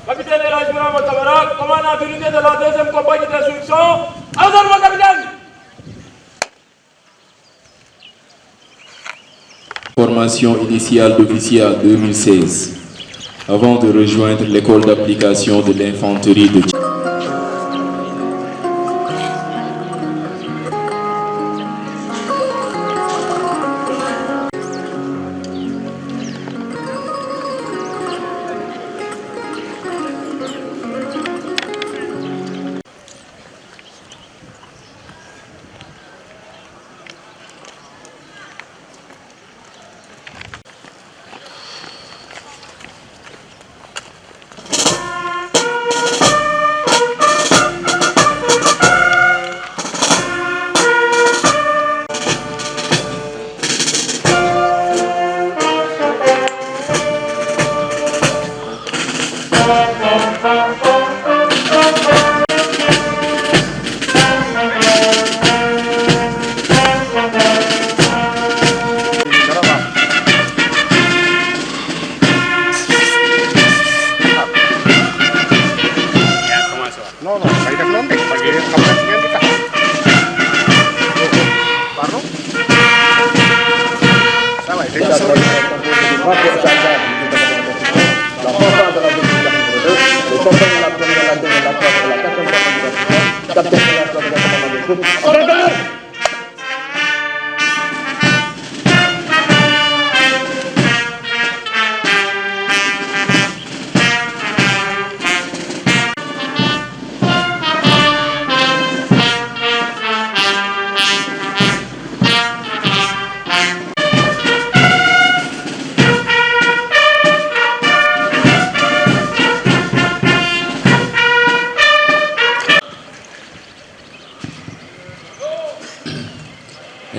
Capitaine Elajmira Motabara, commandant d'unité de la 2e compagnie d'instruction. Mon capitaine! Formation initiale d'officier en 2016, avant de rejoindre l'école d'application de l'infanterie de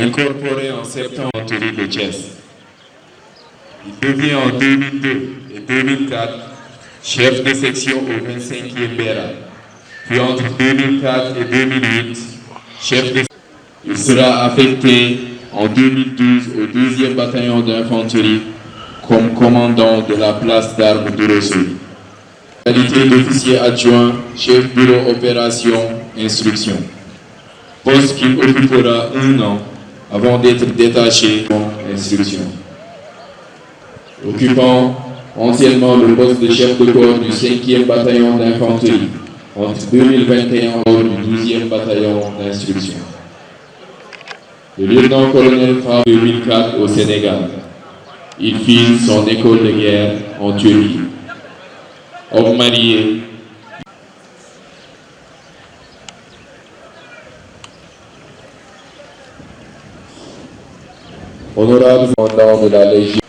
incorporé en septembre de Thiès. Il devient en 2002 et 2004 chef de section au 25e BERA. Puis entre 2004 et 2008, chef de... Il sera affecté en 2012 au 2e bataillon d'infanterie comme commandant de la place d'armes d'Ourossogui. Qualité d'officier adjoint, chef bureau opération, instruction. Poste qu'il occupera 1 an avant d'être détaché en instruction. Occupant anciennement le poste de chef de corps du 5e bataillon d'infanterie entre 2021 et du 12e bataillon d'instruction. Le lieutenant-colonel en 2004 au Sénégal. Il fit son école de guerre en Turquie. Homme marié. Honorable commandant de la Légion.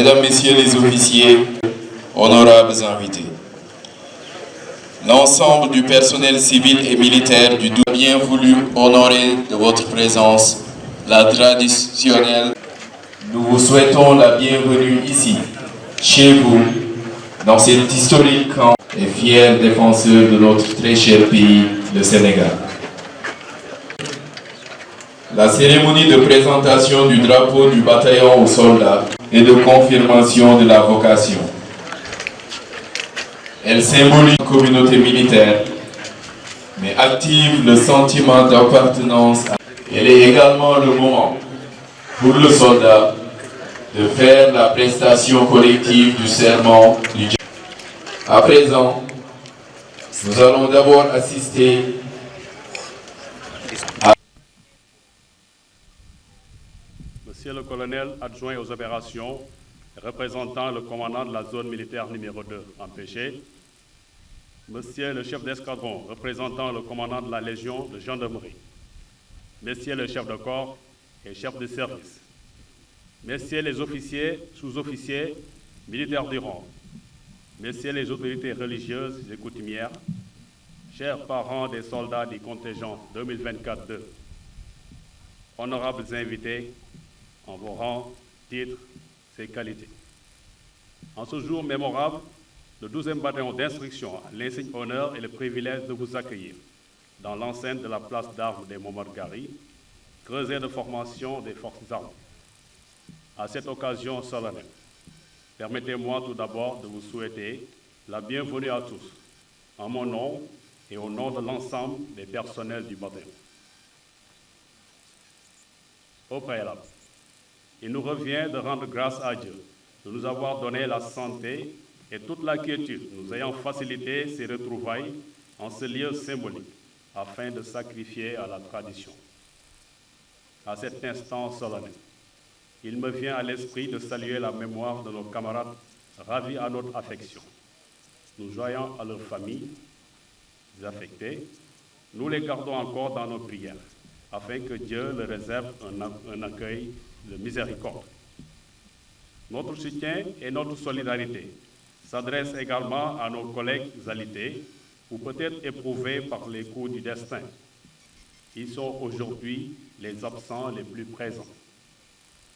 Mesdames, Messieurs les officiers, honorables invités, l'ensemble du personnel civil et militaire du 12 a bien voulu honorer de votre présence la traditionnelle. Nous vous souhaitons la bienvenue ici, chez vous, dans cet historique camp et fier défenseur de notre très cher pays, le Sénégal. La cérémonie de présentation du drapeau du bataillon aux soldats et de confirmation de la vocation. Elle symbolise une communauté militaire, mais active le sentiment d'appartenance. Elle est également le moment pour le soldat de faire la prestation collective du serment du diable. À présent, nous allons d'abord assister à... Monsieur le colonel adjoint aux opérations, représentant le commandant de la zone militaire numéro 2 empêché, Monsieur le chef d'escadron, représentant le commandant de la Légion de gendarmerie, Messieurs le chef de corps et chef de service, Messieurs les officiers, sous-officiers, militaires du rang, Messieurs les autorités religieuses et coutumières, chers parents des soldats du contingent 2024-2, honorables invités, en vos rangs, titres et qualités. En ce jour mémorable, le 12e bataillon d'instruction a l'insigne honneur et le privilège de vous accueillir dans l'enceinte de la place d'armes des Montmargari, creuset de formation des forces armées. À cette occasion solennelle, permettez-moi tout d'abord de vous souhaiter la bienvenue à tous, en mon nom et au nom de l'ensemble des personnels du bataillon. Au préalable, il nous revient de rendre grâce à Dieu de nous avoir donné la santé et toute la quiétude, nous ayant facilité ces retrouvailles en ce lieu symbolique, afin de sacrifier à la tradition. À cet instant solennel, il me vient à l'esprit de saluer la mémoire de nos camarades ravis à notre affection. Nous joignons à leurs familles affectées, nous les gardons encore dans nos prières, afin que Dieu leur réserve un accueil de miséricorde. Notre soutien et notre solidarité s'adressent également à nos collègues alités ou peut-être éprouvés par les coups du destin. Ils sont aujourd'hui les absents les plus présents.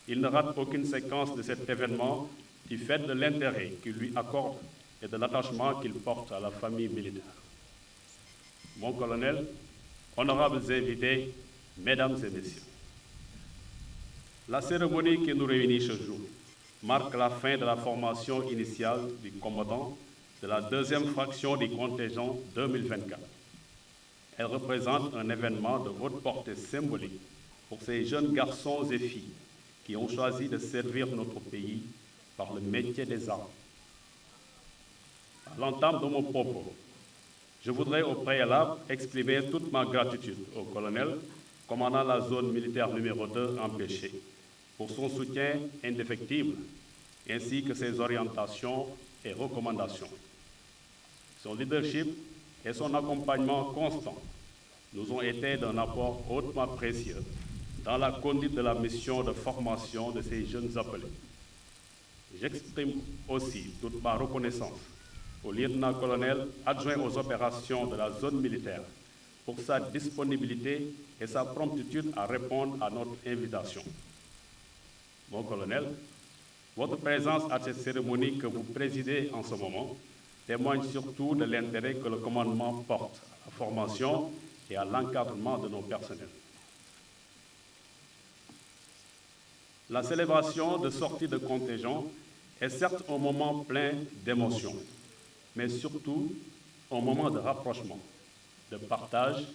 Ils ne ratent aucune séquence de cet événement du fait de l'intérêt qu'il lui accorde et de l'attachement qu'il porte à la famille militaire. Mon colonel, honorables invités, mesdames et messieurs, la cérémonie qui nous réunit ce jour marque la fin de la formation initiale du combattant de la 2e fraction du contingent 2024. Elle représente un événement de haute portée symbolique pour ces jeunes garçons et filles qui ont choisi de servir notre pays par le métier des armes. À l'entame de mon propos, je voudrais au préalable exprimer toute ma gratitude au colonel, commandant la zone militaire numéro 2 empêché, pour son soutien indéfectible, ainsi que ses orientations et recommandations. Son leadership et son accompagnement constant nous ont été d'un apport hautement précieux dans la conduite de la mission de formation de ces jeunes appelés. J'exprime aussi toute ma reconnaissance au lieutenant-colonel adjoint aux opérations de la zone militaire pour sa disponibilité et sa promptitude à répondre à notre invitation. Mon colonel, votre présence à cette cérémonie que vous présidez en ce moment témoigne surtout de l'intérêt que le commandement porte à la formation et à l'encadrement de nos personnels. La célébration de sortie de contingent est certes un moment plein d'émotions, mais surtout un moment de rapprochement, de partage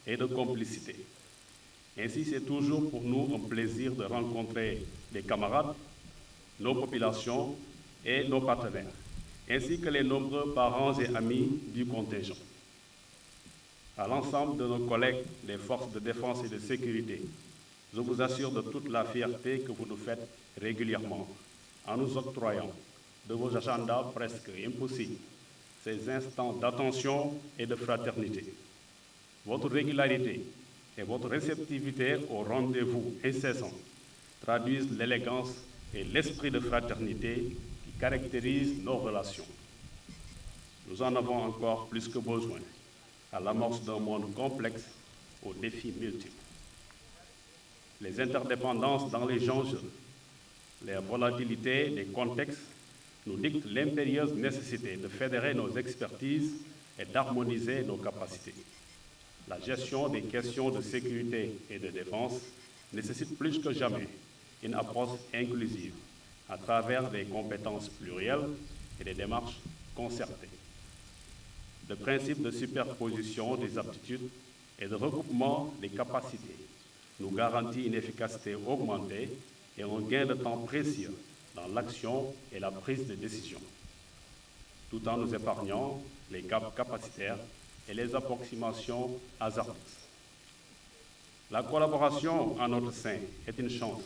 et de complicité. Ainsi, c'est toujours pour nous un plaisir de rencontrer des camarades, nos populations et nos partenaires, ainsi que les nombreux parents et amis du contingent. À l'ensemble de nos collègues des forces de défense et de sécurité, je vous assure de toute la fierté que vous nous faites régulièrement en nous octroyant de vos agendas presque impossibles ces instants d'attention et de fraternité. Votre régularité et votre réceptivité au rendez-vous incessant traduisent l'élégance et l'esprit de fraternité qui caractérise nos relations. Nous en avons encore plus que besoin à l'amorce d'un monde complexe aux défis multiples. Les interdépendances dans les enjeux, les volatilités des contextes nous dictent l'impérieuse nécessité de fédérer nos expertises et d'harmoniser nos capacités. La gestion des questions de sécurité et de défense nécessite plus que jamais une approche inclusive à travers des compétences plurielles et des démarches concertées. Le principe de superposition des aptitudes et de recoupement des capacités nous garantit une efficacité augmentée et un gain de temps précieux dans l'action et la prise de décision, tout en nous épargnant les gaps capacitaires et les approximations hasardeuses. La collaboration en notre sein est une chance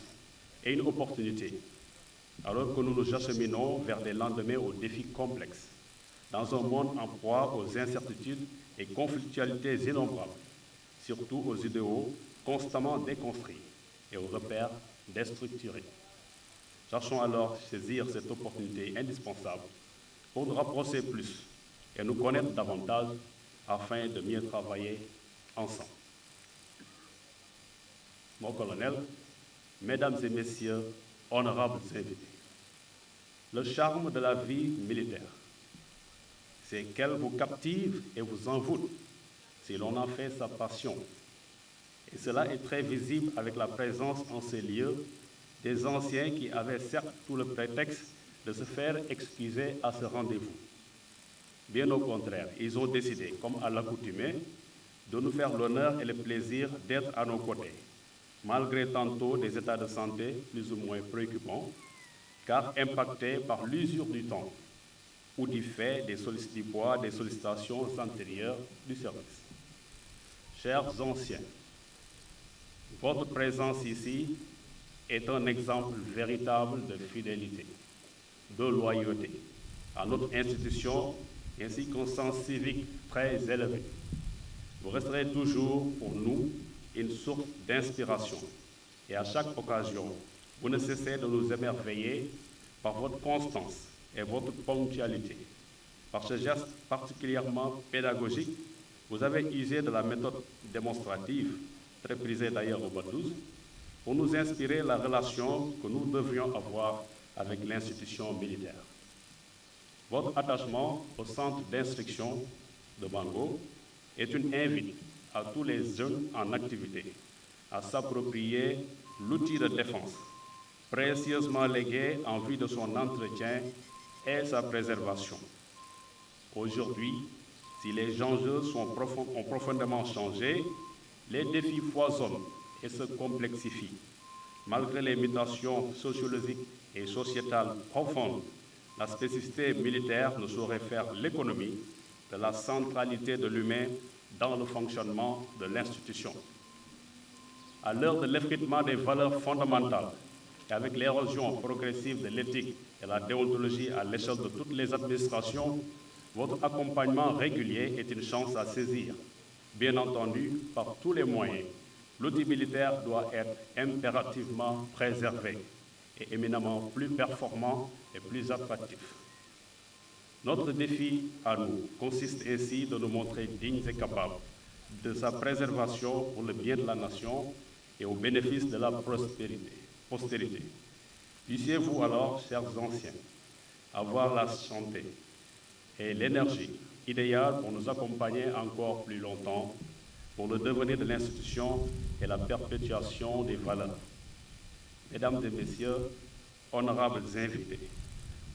et une opportunité, alors que nous nous acheminons vers des lendemains aux défis complexes, dans un monde en proie aux incertitudes et conflictualités innombrables, surtout aux idéaux constamment déconstruits et aux repères déstructurés. Cherchons alors à saisir cette opportunité indispensable pour nous rapprocher plus et nous connaître davantage afin de mieux travailler ensemble. Mon colonel, mesdames et messieurs, honorables invités, le charme de la vie militaire, c'est qu'elle vous captive et vous envoûte si l'on en fait sa passion. Et cela est très visible avec la présence en ces lieux des anciens qui avaient certes tout le prétexte de se faire excuser à ce rendez-vous. Bien au contraire, ils ont décidé, comme à l'accoutumée, de nous faire l'honneur et le plaisir d'être à nos côtés, malgré tantôt des états de santé plus ou moins préoccupants, car impactés par l'usure du temps ou du fait des sollicitations antérieures du service. Chers anciens, votre présence ici est un exemple véritable de fidélité, de loyauté à notre institution ainsi qu'un sens civique très élevé. Vous resterez toujours pour nous une source d'inspiration et à chaque occasion, vous ne cessez de nous émerveiller par votre constance et votre ponctualité. Par ce geste particulièrement pédagogique, vous avez usé de la méthode démonstrative, très prisée d'ailleurs au BAD12, pour nous inspirer la relation que nous devions avoir avec l'institution militaire. Votre attachement au centre d'instruction de Bango est une invite à tous les jeunes en activité à s'approprier l'outil de défense, précieusement légué en vue de son entretien et sa préservation. Aujourd'hui, si les enjeux ont profondément changé, les défis foisonnent et se complexifient. Malgré les mutations sociologiques et sociétales profondes, la spécificité militaire ne saurait faire l'économie de la centralité de l'humain dans le fonctionnement de l'institution. À l'heure de l'effritement des valeurs fondamentales et avec l'érosion progressive de l'éthique et la déontologie à l'échelle de toutes les administrations, votre accompagnement régulier est une chance à saisir. Bien entendu, par tous les moyens, l'outil militaire doit être impérativement préservé et éminemment plus performant et plus attractif. Notre défi à nous consiste ainsi de nous montrer dignes et capables de sa préservation pour le bien de la nation et au bénéfice de la postérité. Puissiez-vous alors, chers anciens, avoir la santé et l'énergie idéale pour nous accompagner encore plus longtemps pour le devenir de l'institution et la perpétuation des valeurs. Mesdames et messieurs, honorables invités,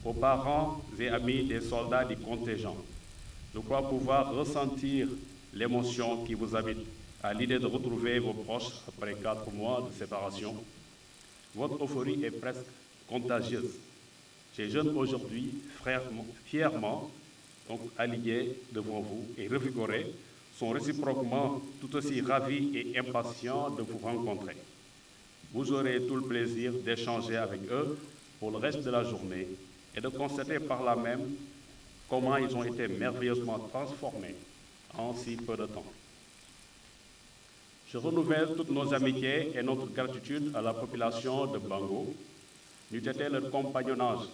aux parents et amis des soldats du contingent, je crois pouvoir ressentir l'émotion qui vous habite à l'idée de retrouver vos proches après 4 mois de séparation. Votre euphorie est presque contagieuse. Ces jeunes aujourd'hui, fièrement, donc alliés devant vous et revigorés, sont réciproquement tout aussi ravis et impatients de vous rencontrer. Vous aurez tout le plaisir d'échanger avec eux pour le reste de la journée et de constater par là même comment ils ont été merveilleusement transformés en si peu de temps. Je renouvelle toutes nos amitiés et notre gratitude à la population de Bango n'eût été le compagnonnage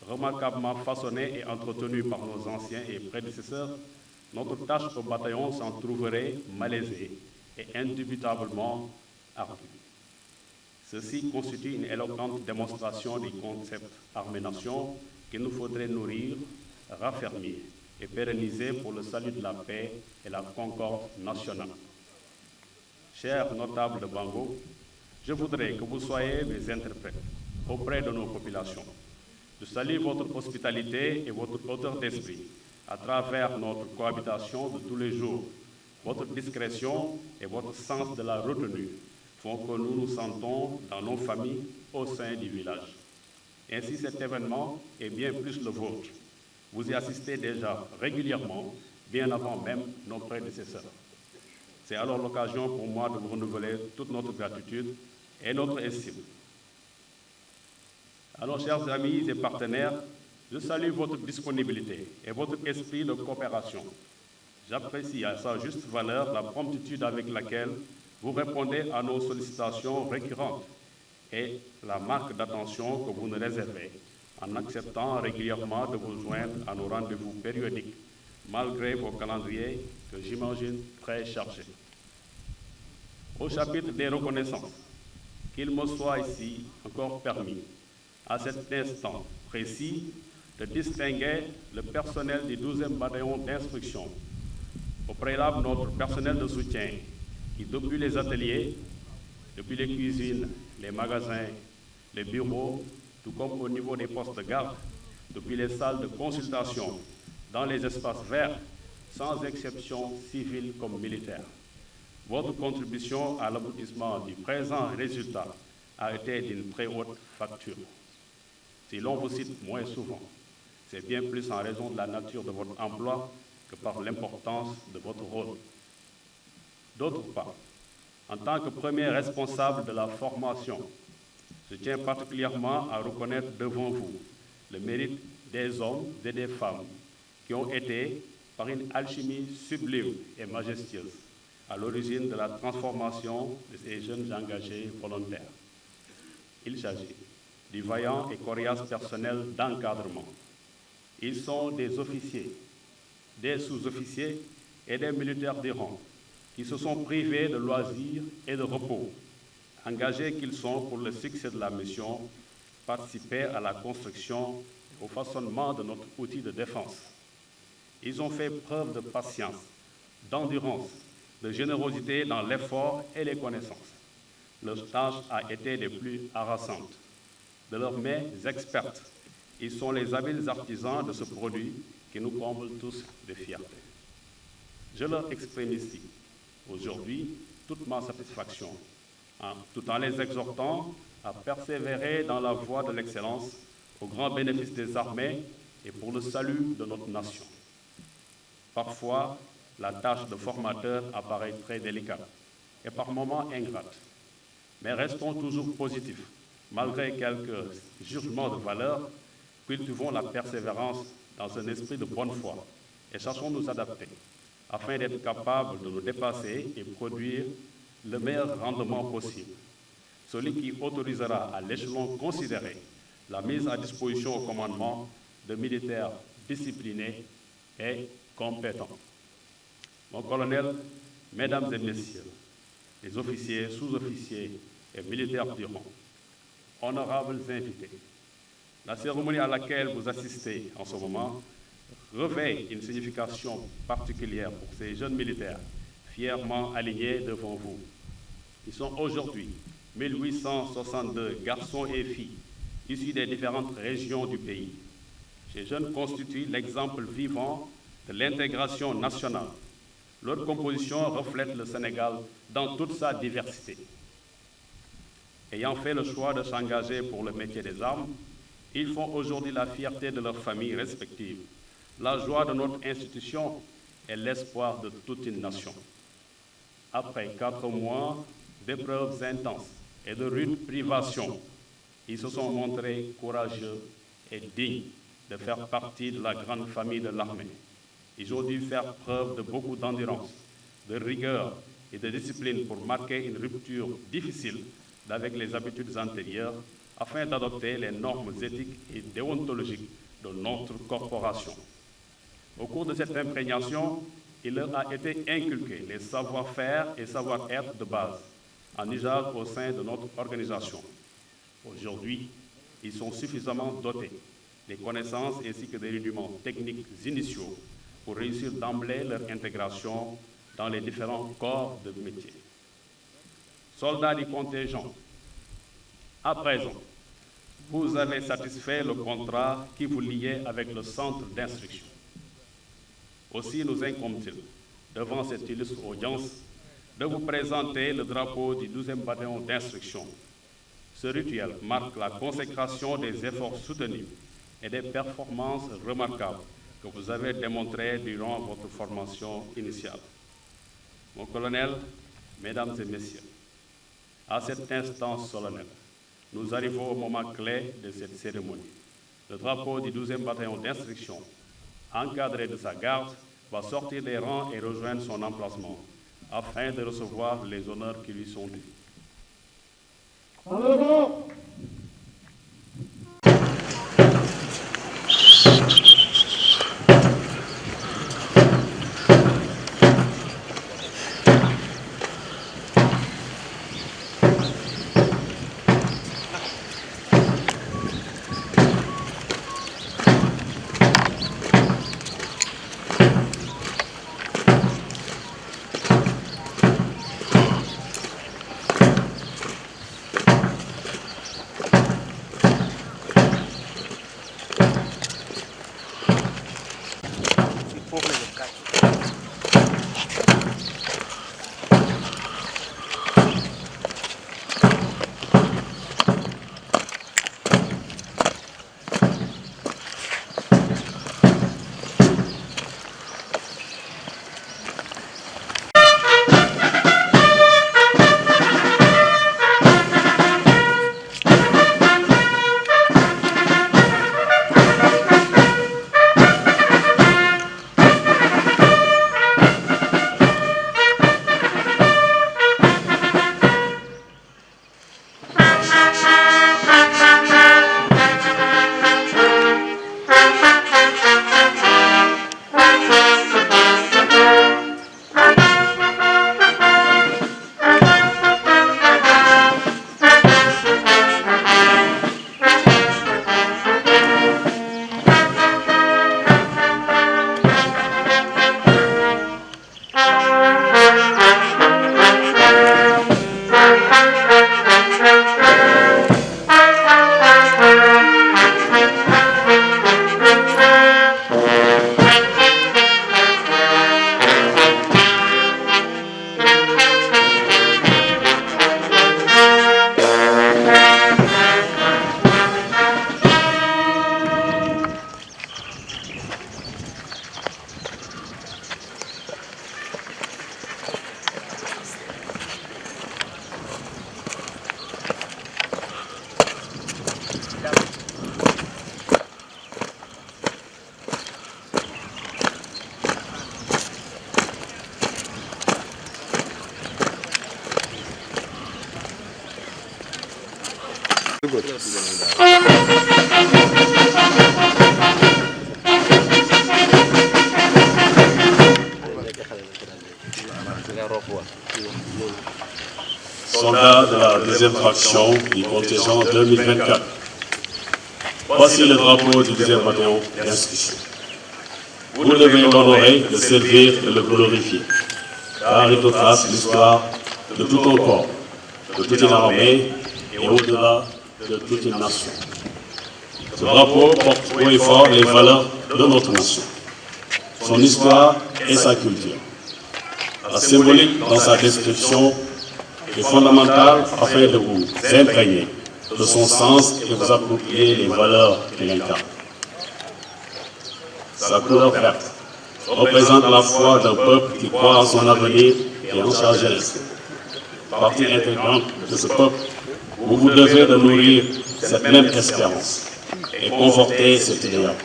remarquablement façonné et entretenu par nos anciens et prédécesseurs, notre tâche au bataillon s'en trouverait malaisée et indubitablement ardue. Ceci constitue une éloquente démonstration du concept armée-nation qu'il nous faudrait nourrir, raffermir et pérenniser pour le salut de la paix et la concorde nationale. Chers notables de Bango, je voudrais que vous soyez mes interprètes auprès de nos populations. Je salue votre hospitalité et votre hauteur d'esprit à travers notre cohabitation de tous les jours. Votre discrétion et votre sens de la retenue font que nous nous sentons dans nos familles au sein du village. Ainsi, cet événement est bien plus le vôtre. Vous y assistez déjà régulièrement, bien avant même nos prédécesseurs. C'est alors l'occasion pour moi de vous renouveler toute notre gratitude et notre estime. Alors, chers amis et partenaires, je salue votre disponibilité et votre esprit de coopération. J'apprécie à sa juste valeur la promptitude avec laquelle vous répondez à nos sollicitations récurrentes et la marque d'attention que vous nous réservez en acceptant régulièrement de vous joindre à nos rendez-vous périodiques, malgré vos calendriers que j'imagine très chargés. Au chapitre des reconnaissances, qu'il me soit ici encore permis, à cet instant précis, de distinguer le personnel du 12e bataillon d'instruction, au préalable notre personnel de soutien, qui depuis les ateliers, depuis les cuisines, les magasins, les bureaux, tout comme au niveau des postes de garde, depuis les salles de consultation, dans les espaces verts, sans exception civile comme militaire. Votre contribution à l'aboutissement du présent résultat a été d'une très haute facture. Si l'on vous cite moins souvent, c'est bien plus en raison de la nature de votre emploi que par l'importance de votre rôle. D'autre part, en tant que premier responsable de la formation, je tiens particulièrement à reconnaître devant vous le mérite des hommes et des femmes qui ont été, par une alchimie sublime et majestueuse, à l'origine de la transformation de ces jeunes engagés volontaires. Il s'agit du vaillant et coriace personnel d'encadrement. Ils sont des officiers, des sous-officiers et des militaires de rang qui se sont privés de loisirs et de repos, engagés qu'ils sont pour le succès de la mission, participer à la construction et au façonnement de notre outil de défense. Ils ont fait preuve de patience, d'endurance, de générosité dans l'effort et les connaissances. Leur tâche a été des plus harassantes. De leurs mains expertes, ils sont les habiles artisans de ce produit qui nous comble tous de fierté. Je leur exprime ici, aujourd'hui, toute ma satisfaction, tout en les exhortant à persévérer dans la voie de l'excellence au grand bénéfice des armées et pour le salut de notre nation. Parfois, la tâche de formateur apparaît très délicate et par moments ingrate. Mais restons toujours positifs, malgré quelques jugements de valeur, cultivons la persévérance dans un esprit de bonne foi et cherchons nous adapter, afin d'être capables de nous dépasser et produire le meilleur rendement possible. Celui qui autorisera à l'échelon considéré la mise à disposition au commandement de militaires disciplinés et compétents. Mon colonel, mesdames et messieurs, les officiers, sous-officiers et militaires du rang, honorables invités, la cérémonie à laquelle vous assistez en ce moment revêt une signification particulière pour ces jeunes militaires fièrement alignés devant vous. Ils sont aujourd'hui 1862 garçons et filles issus des différentes régions du pays. Ces jeunes constituent l'exemple vivant de l'intégration nationale. Leur composition reflète le Sénégal dans toute sa diversité. Ayant fait le choix de s'engager pour le métier des armes, ils font aujourd'hui la fierté de leurs familles respectives, la joie de notre institution et l'espoir de toute une nation. Après 4 mois d'épreuves intenses et de rudes privations, ils se sont montrés courageux et dignes de faire partie de la grande famille de l'armée. Ils ont dû faire preuve de beaucoup d'endurance, de rigueur et de discipline pour marquer une rupture difficile avec les habitudes antérieures afin d'adopter les normes éthiques et déontologiques de notre corporation. Au cours de cette imprégnation, il leur a été inculqué les savoir-faire et savoir-être de base en usage au sein de notre organisation. Aujourd'hui, ils sont suffisamment dotés des connaissances ainsi que des rudiments techniques initiaux pour réussir d'emblée leur intégration dans les différents corps de métier. Soldats du contingent, à présent, vous avez satisfait le contrat qui vous liait avec le centre d'instruction. Aussi nous incombe-t-il, devant cette illustre audience, de vous présenter le drapeau du 12e bataillon d'instruction. Ce rituel marque la consécration des efforts soutenus et des performances remarquables que vous avez démontrées durant votre formation initiale. Mon colonel, mesdames et messieurs, à cet instant solennel, nous arrivons au moment clé de cette cérémonie. Le drapeau du 12e bataillon d'instruction, encadré de sa garde, va sortir des rangs et rejoindre son emplacement afin de recevoir les honneurs qui lui sont dus. En avant! Soldats de la deuxième fraction du contingent 2024. Voici le drapeau du 2e bataillon d'instruction. Vous devez l'honorer, le servir et le glorifier, car il retrace l'histoire de tout un corps, de toute une armée et au-delà de toute une nation. Ce drapeau porte haut et fort les valeurs de notre nation, son histoire et sa culture. La symbolique dans sa description est fondamentale afin de vous imprégner de son sens et vous approprier les valeurs qu'il incarne. Sa couleur verte représente la foi d'un peuple qui croit en son avenir et en sa jeunesse. Partie intégrante de ce peuple, vous vous devez de nourrir cette même espérance et conforter cet idéal.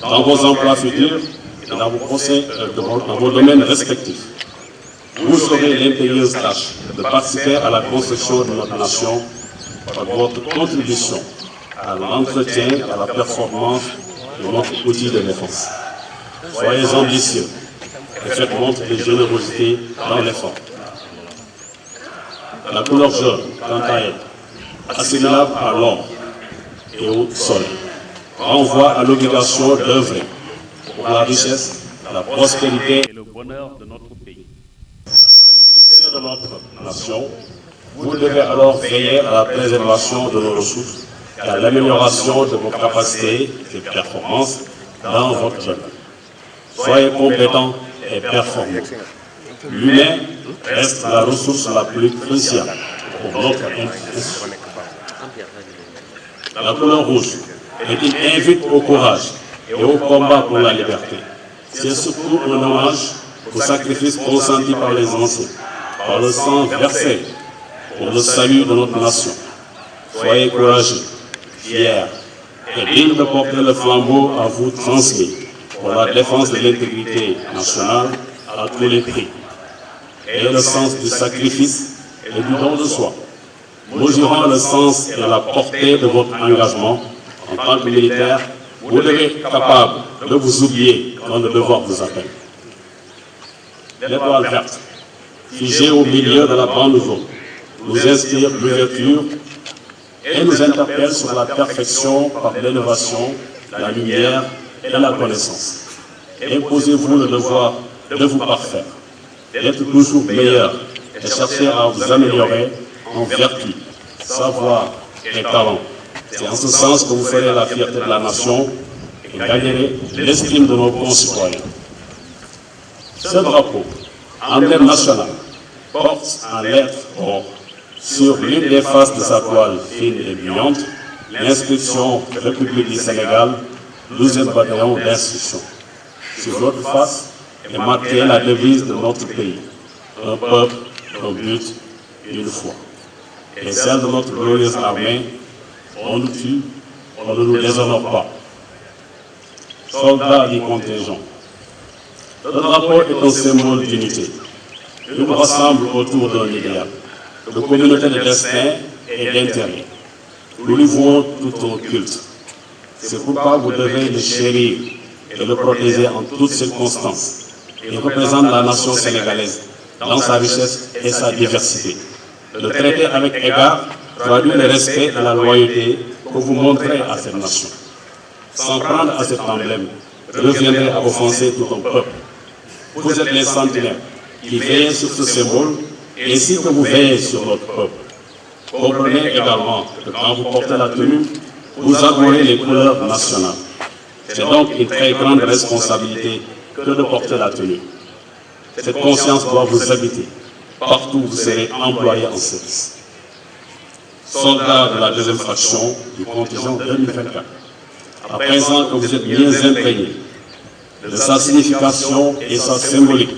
Dans vos emplois futurs et dans vos domaines respectifs, vous aurez l'impérieuse tâche de participer à la construction de notre nation par votre contribution à l'entretien et à la performance de notre outil de défense. Soyez ambitieux et faites montre de générosité dans l'effort. La couleur jaune, quant à elle, assimilable à l'or et au sol, renvoie à l'obligation d'œuvrer pour la richesse, la prospérité et le bonheur de notre pays. de notre nation. Vous devez alors veiller à la préservation de nos ressources et à l'amélioration de vos capacités et performances dans votre domaine. Soyez compétents et performants. L'humain reste la ressource la plus cruciale pour notre institution. La couleur rouge est une invite au courage et au combat pour la liberté. C'est surtout un hommage au sacrifice consenti par les anciens, par le sang versé pour le salut de notre nation. Soyez courageux, fiers et dignes de porter le flambeau à vous transmis pour la défense de l'intégrité nationale à tous les prix. Ayez le sens du sacrifice et du don de soi. Mesurant le sens et la portée de votre engagement en tant que militaire, vous devez être capable de vous oublier quand le devoir vous appelle. L'étoile verte, figée au milieu de la bande jaune, nous inspire l'ouverture et nous interpelle sur la perfection par l'innovation, la lumière et la connaissance. Imposez-vous le devoir de vous parfaire, d'être toujours meilleur et chercher à vous améliorer en vertu, savoir et talent. C'est en ce sens que vous ferez la fierté de la nation et gagnerez l'estime de nos concitoyens. Ce drapeau, emblème national, porte en lettres or sur l'une des faces de sa toile fine et brillante l'inscription République du Sénégal, 12e bataillon d'instruction. Sur l'autre face est marquée la devise de notre pays, un peuple, un but, une foi. Et celle de notre glorieuse armée, on nous tue, on ne nous déshonore pas. Soldats du contingent. Le drapeau est un symbole d'unité. Il nous rassemble autour d'un idéal, de communauté de destin et d'intérêt. Nous lui vouons tout un culte. C'est pourquoi vous devez le chérir et le protéger en toutes circonstances. Il représente la nation sénégalaise dans sa richesse et sa diversité. Le traiter avec égard traduit le respect et la loyauté que vous montrez à cette nation. S'en prendre à cet emblème reviendrait à offenser tout un peuple. Vous êtes les sentinelles qui veillent sur ce symbole ainsi que vous veillez sur notre peuple. Comprenez également que quand vous portez la tenue, vous arborez les couleurs nationales. C'est donc une très grande responsabilité que de porter la tenue. Cette conscience doit vous habiter partout où vous serez employé en service. Soldats de la deuxième fraction du contingent 2024, à présent que vous êtes bien imprégnés de sa signification et sa symbolique,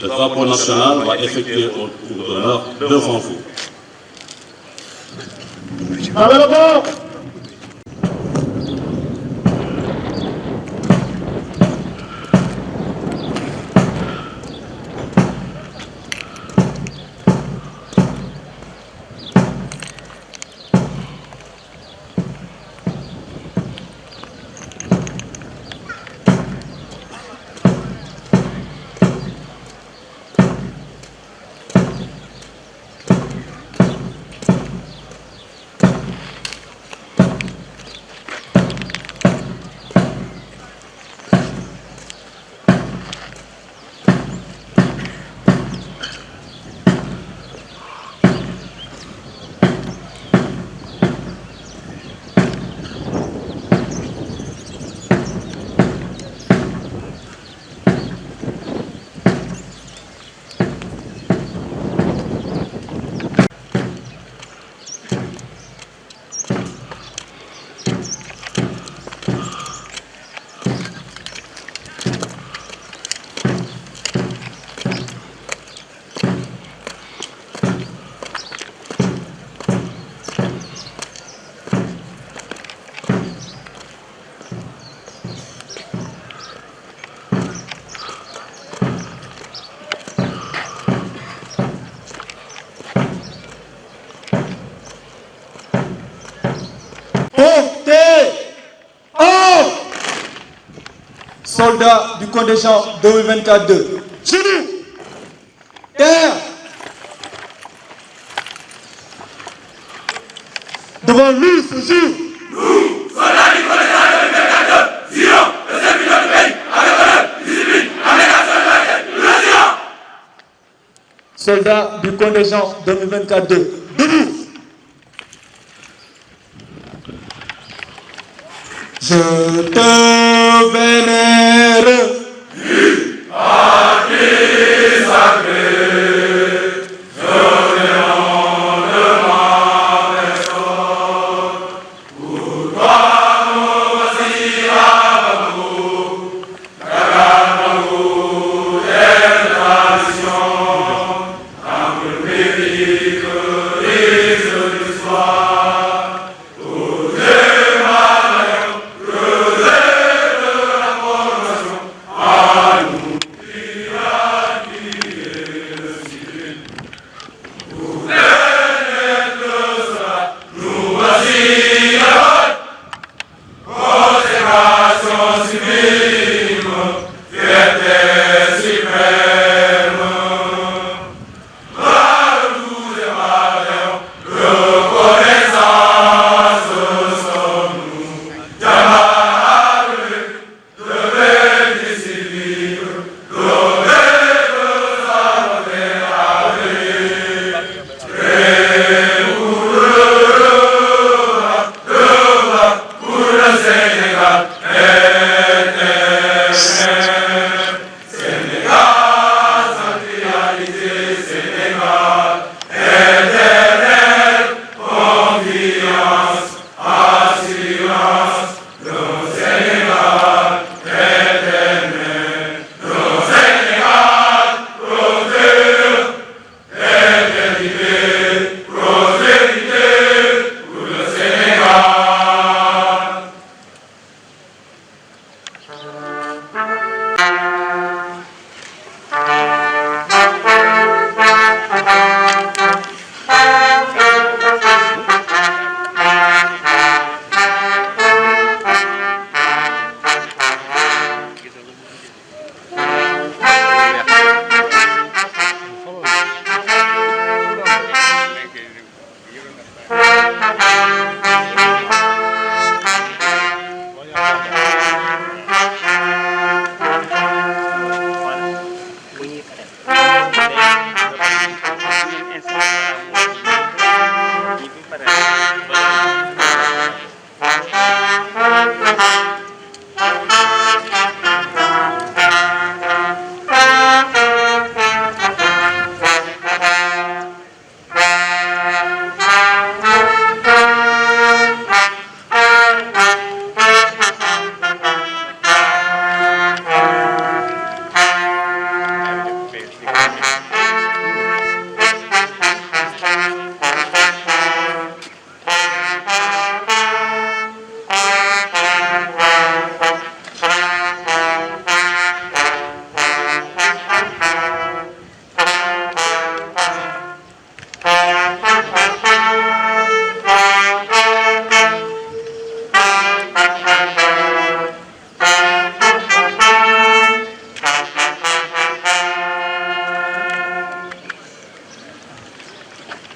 le drapeau national va effectuer un tour d'honneur devant vous. Allez, le bord. Soldats du contingent 2024-2. Génie. Terre. Devant lui ce jour. Nous, soldats du contingent 2024-2, jurons le service du pays avec honneur, discipline, abnégation et loyauté. Nous le jurons. Soldats du contingent 2024-2. Debout. Je te vénère.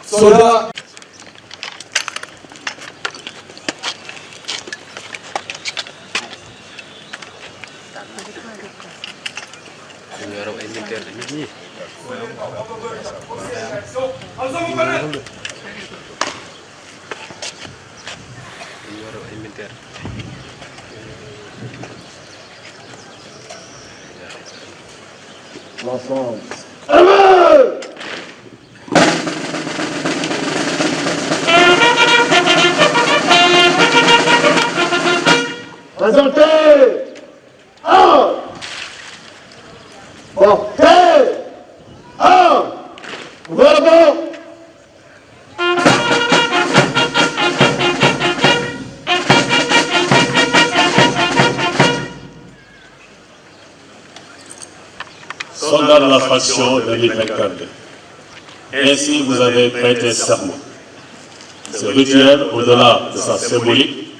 Soldats. L'ensemble. Présentez. Un. Portez. Un. Gouvernement. Soldats de la fraction 2024. Ainsi, vous avez prêté serment. Ce rituel, au-delà de sa symbolique,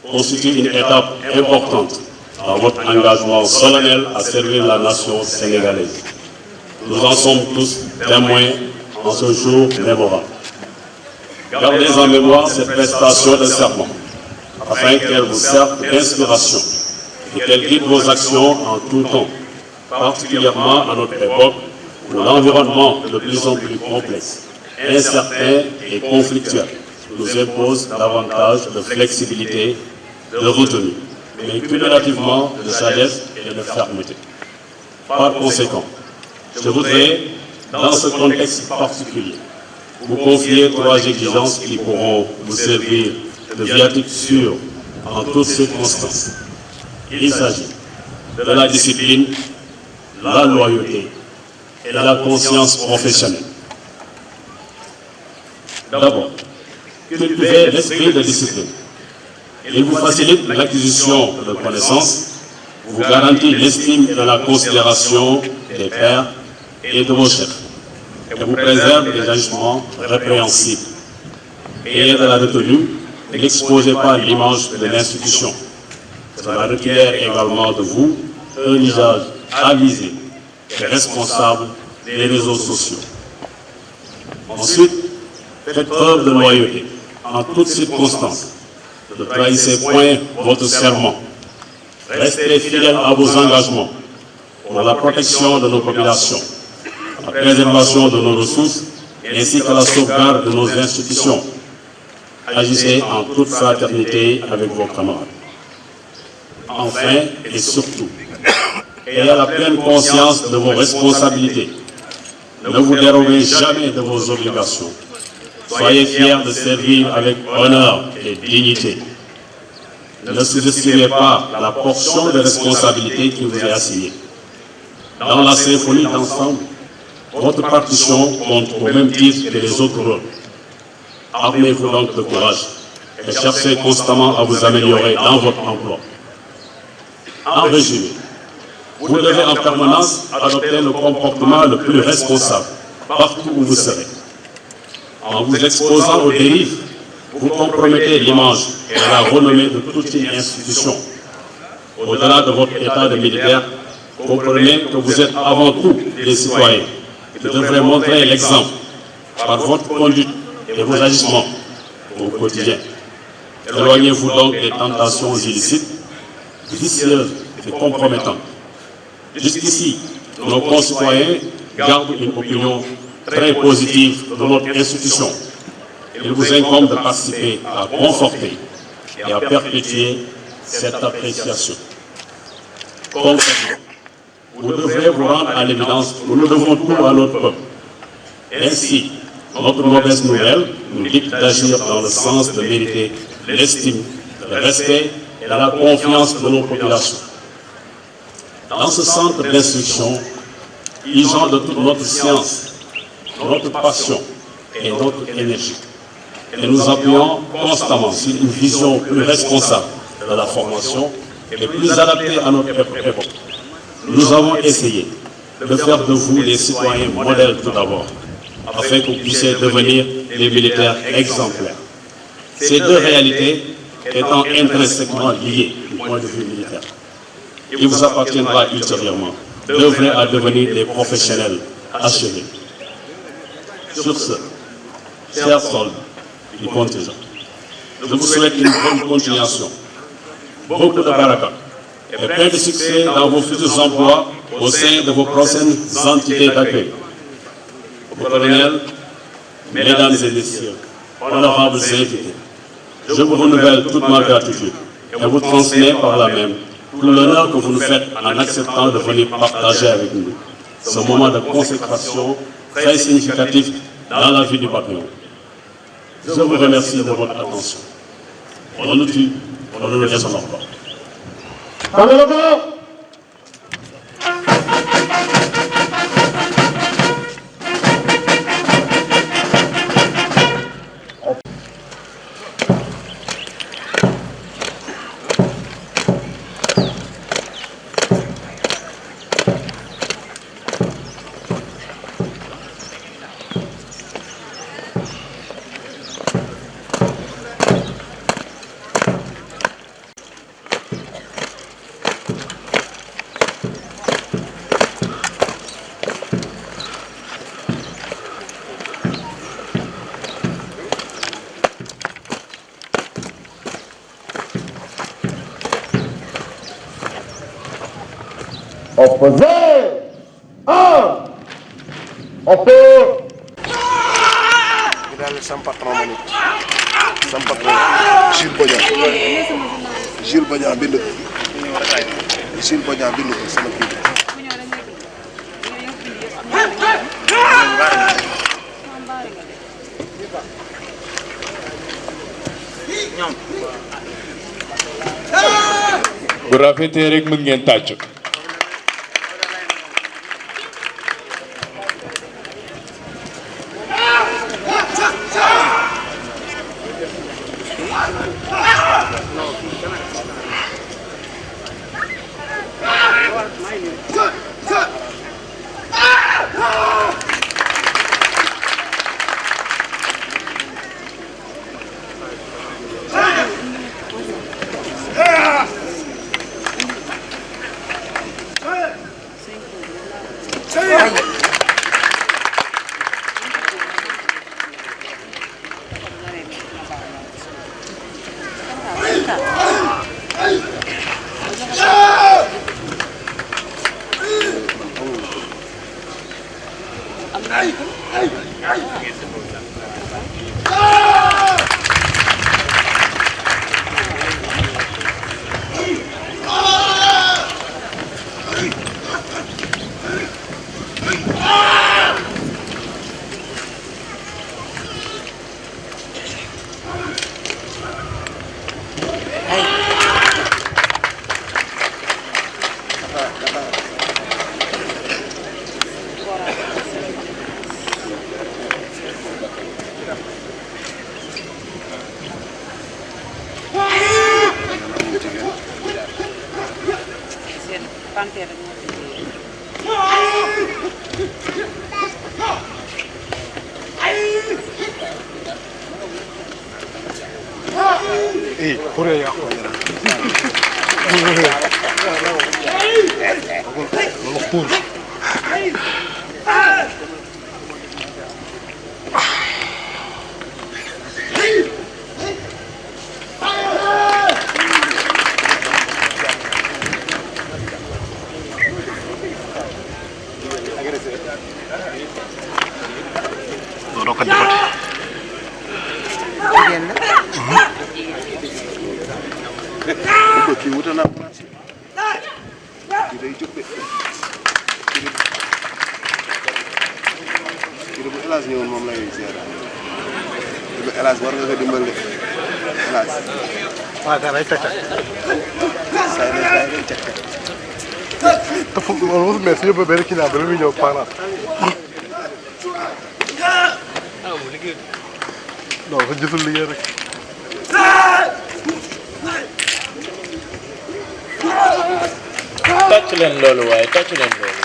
constitue une étape importante dans votre engagement solennel à servir la nation sénégalaise. Nous en sommes tous témoins en ce jour mémorable. Gardez en mémoire cette prestation de serment, afin qu'elle vous serve d'inspiration et qu'elle guide vos actions en tout temps, particulièrement à notre époque où l'environnement est de plus en plus complexe, incertain et conflictuel nous impose davantage de flexibilité, de retenue, mais cumulativement de sagesse et de fermeté. Par conséquent, je voudrais, dans ce contexte particulier, vous confier 3 exigences qui pourront vous servir de viatique sûr en toutes circonstances. Il s'agit de la discipline, la loyauté et la conscience professionnelle. D'abord, cultivez l'esprit de discipline. Il vous facilite l'acquisition de connaissances, vous garantit l'estime et la considération des pairs et de vos chefs, et vous préserve des agissements répréhensibles. Ayez de la retenue, n'exposez pas l'image de l'institution. Cela requiert également de vous un usage avisé et responsable des réseaux sociaux. Ensuite, faites preuve de loyauté en toutes circonstances. Ne trahissez point votre serment. Restez fidèles à vos engagements pour la protection de nos populations, la préservation de nos ressources ainsi que la sauvegarde de nos institutions. Agissez en toute fraternité avec vos camarades. Enfin et surtout, ayez la pleine conscience de vos responsabilités. Ne vous dérobez jamais de vos obligations. Soyez fiers de servir avec honneur et dignité. Ne sous-estimez pas la portion de responsabilité qui vous est assignée. Dans la symphonie d'ensemble, votre partition compte au même titre que les autres rôles. Armez-vous donc de courage et cherchez constamment à vous améliorer dans votre emploi. En résumé, vous devez en permanence adopter le comportement le plus responsable partout où vous serez. En vous exposant aux dérives, vous compromettez l'image et la renommée de toute une institution. Au-delà de votre état de militaire, comprenez que vous êtes avant tout des citoyens qui devraient montrer l'exemple par votre conduite et vos agissements au quotidien. Éloignez-vous donc des tentations illicites, vicieuses et compromettantes. Jusqu'ici, nos concitoyens gardent une opinion très positive de notre institution. Il vous incombe de participer à conforter et à perpétuer cette appréciation. Concrètement, vous devrez vous rendre à l'évidence que nous devons tout à notre peuple. Ainsi, notre mauvaise nouvelle nous dicte d'agir dans le sens de mériter l'estime, le respect et la confiance de nos populations. Dans ce centre d'instruction, usant de toute notre science, notre passion et notre énergie, et nous appuyons constamment sur une vision plus responsable de la formation et plus adaptée à notre époque. Nous avons essayé de faire de vous des citoyens modèles tout d'abord, afin que vous puissiez devenir des militaires exemplaires. Ces deux réalités étant intrinsèquement liées du point de vue militaire, il vous appartiendra ultérieurement d'œuvrer à devenir des professionnels achevés. Sur ce, chers soldats du contingent, je vous souhaite une bonne continuation, beaucoup de baraka et plein de succès dans vos futurs emplois au sein de vos prochaines entités d'accueil. Au colonel, mesdames et messieurs, honorables invités, je vous renouvelle toute ma gratitude et vous transmets par là même tout l'honneur que vous nous faites en acceptant de venir partager avec nous ce moment de consécration très significatif dans la vie du bataillon. Je vous remercie de votre attention. On ne tue, on ne le déshonore pas. Opposé. 1. On peut. Daal sama patron ma nit sama patron Jules Bodian bind ko Jules Bodian bind ko sama kii bu rafetee rek mën ngeen tàcc. kii wuute naa place kii day jóg de kii de bu El Hadj ñëwoon moom lay seera bu El Hadj war nga ko dimbal de El Hadj waaw da lay tecc say day tecc te fu loolu mais si yóbbu benn kii naa ba muy ñëw parent non fa gisul liggéey rek tàcc leen loolu waaye tàcc leen loolu.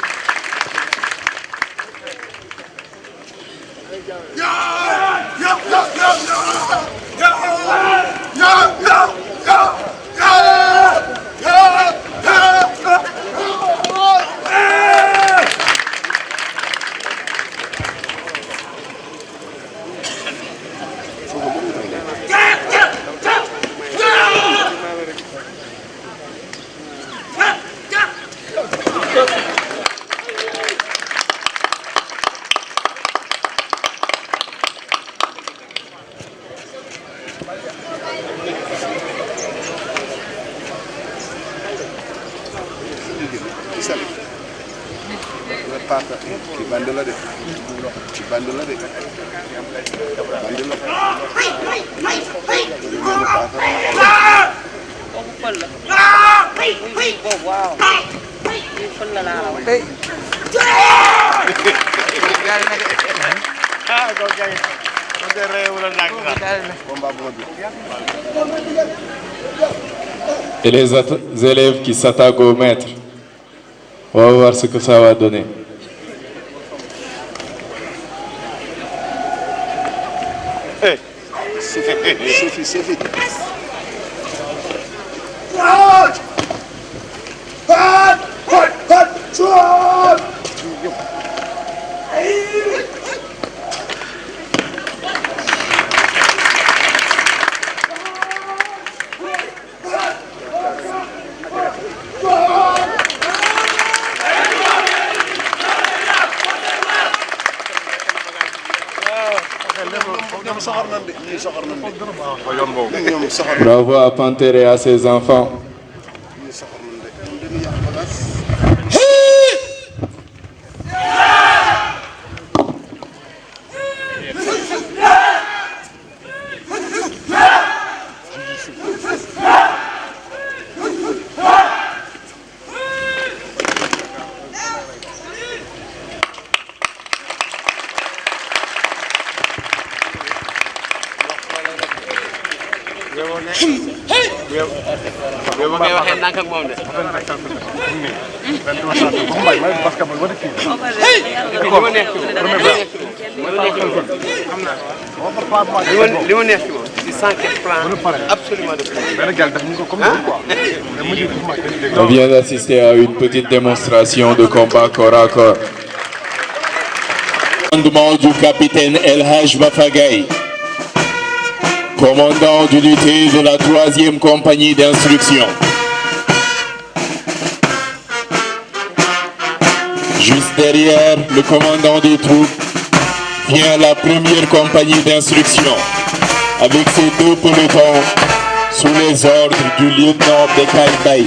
ci bande la de ci bande la de Et les élèves qui s'attaquent au maître, on va voir ce que ça va donner. Suffit. Bravo à Panther et à ses enfants. On vient d'assister à une petite démonstration de combat corps à corps. Commandement du capitaine El Haj Bafagaï, commandant d'unité de la 3e compagnie d'instruction. Juste derrière le commandant des troupes vient la 1e compagnie d'instruction avec ses 2 pelotons sous les ordres du lieutenant Bekay Bay,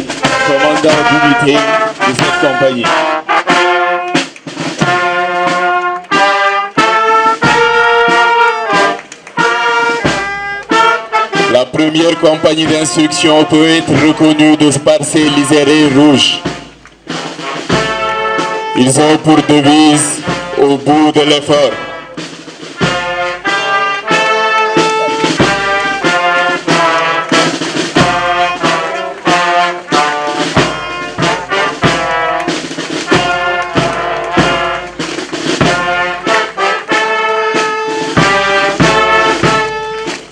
commandant d'unité de cette compagnie. La 1e compagnie d'instruction peut être reconnue par ses lisérés rouges. Ils ont pour devise au bout de l'effort.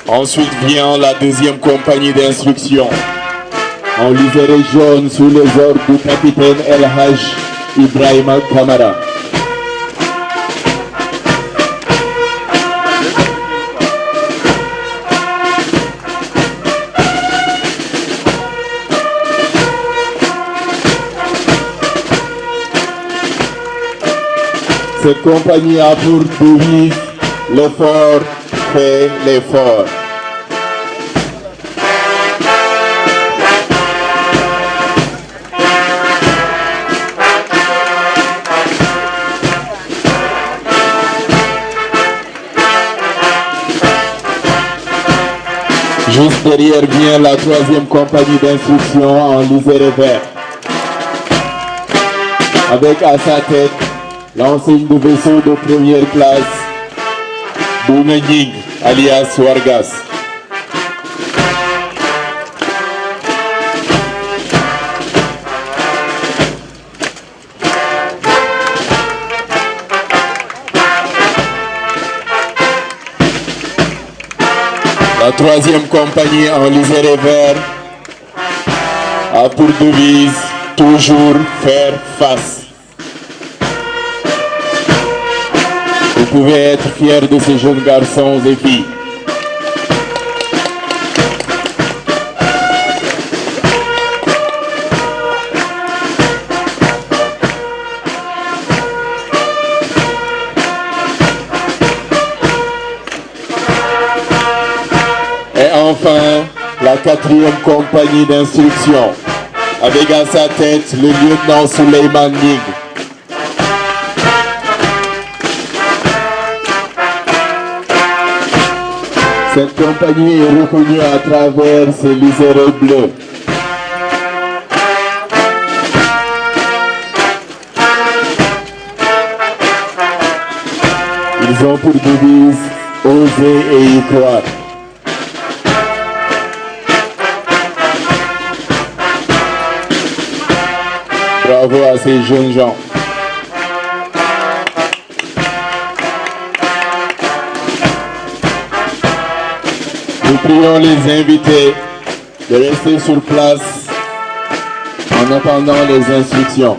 Ensuite vient la 2e compagnie d'instruction, en liseré jaune sous les ordres du capitaine El Haj Ibrahima Kamara. Cette compagnie a pour devise l'effort fait l'effort. Juste derrière vient la 3e compagnie d'instruction en liséré vert, avec à sa tête l'enseigne de vaisseau de première classe, Boumening, alias Wargas. La 3e compagnie en liséré vert a pour devise toujours faire face. Vous pouvez être fiers de ces jeunes garçons et filles. Et enfin, la 4e compagnie d'instruction, avec à sa tête le lieutenant Suleiman Ning. Cette compagnie est reconnue à travers ses lisérés bleus. Ils ont pour devise « Oser et y croire ». Bravo à ces jeunes gens. Nous prions les invités de rester sur place en attendant les instructions.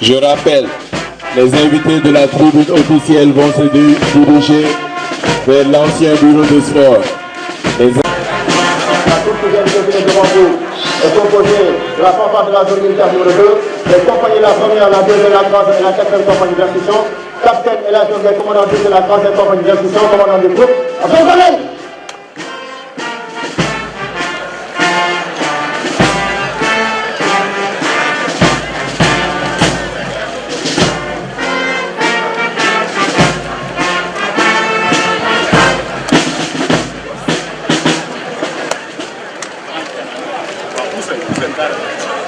Je rappelle, les invités de la tribune officielle vont se diriger vers l'ancien bureau de sport. La troupe que vous avez devant vous est composée la fanfare de la zone militaire numéro 2, les compagnies la première, la deuxième, la troisième et la quatrième compagnie d'instruction, capitaine et l'adjoint des commandants de la troisième compagnie d'instruction, commandant du groupe, après le collègue. Vous faites,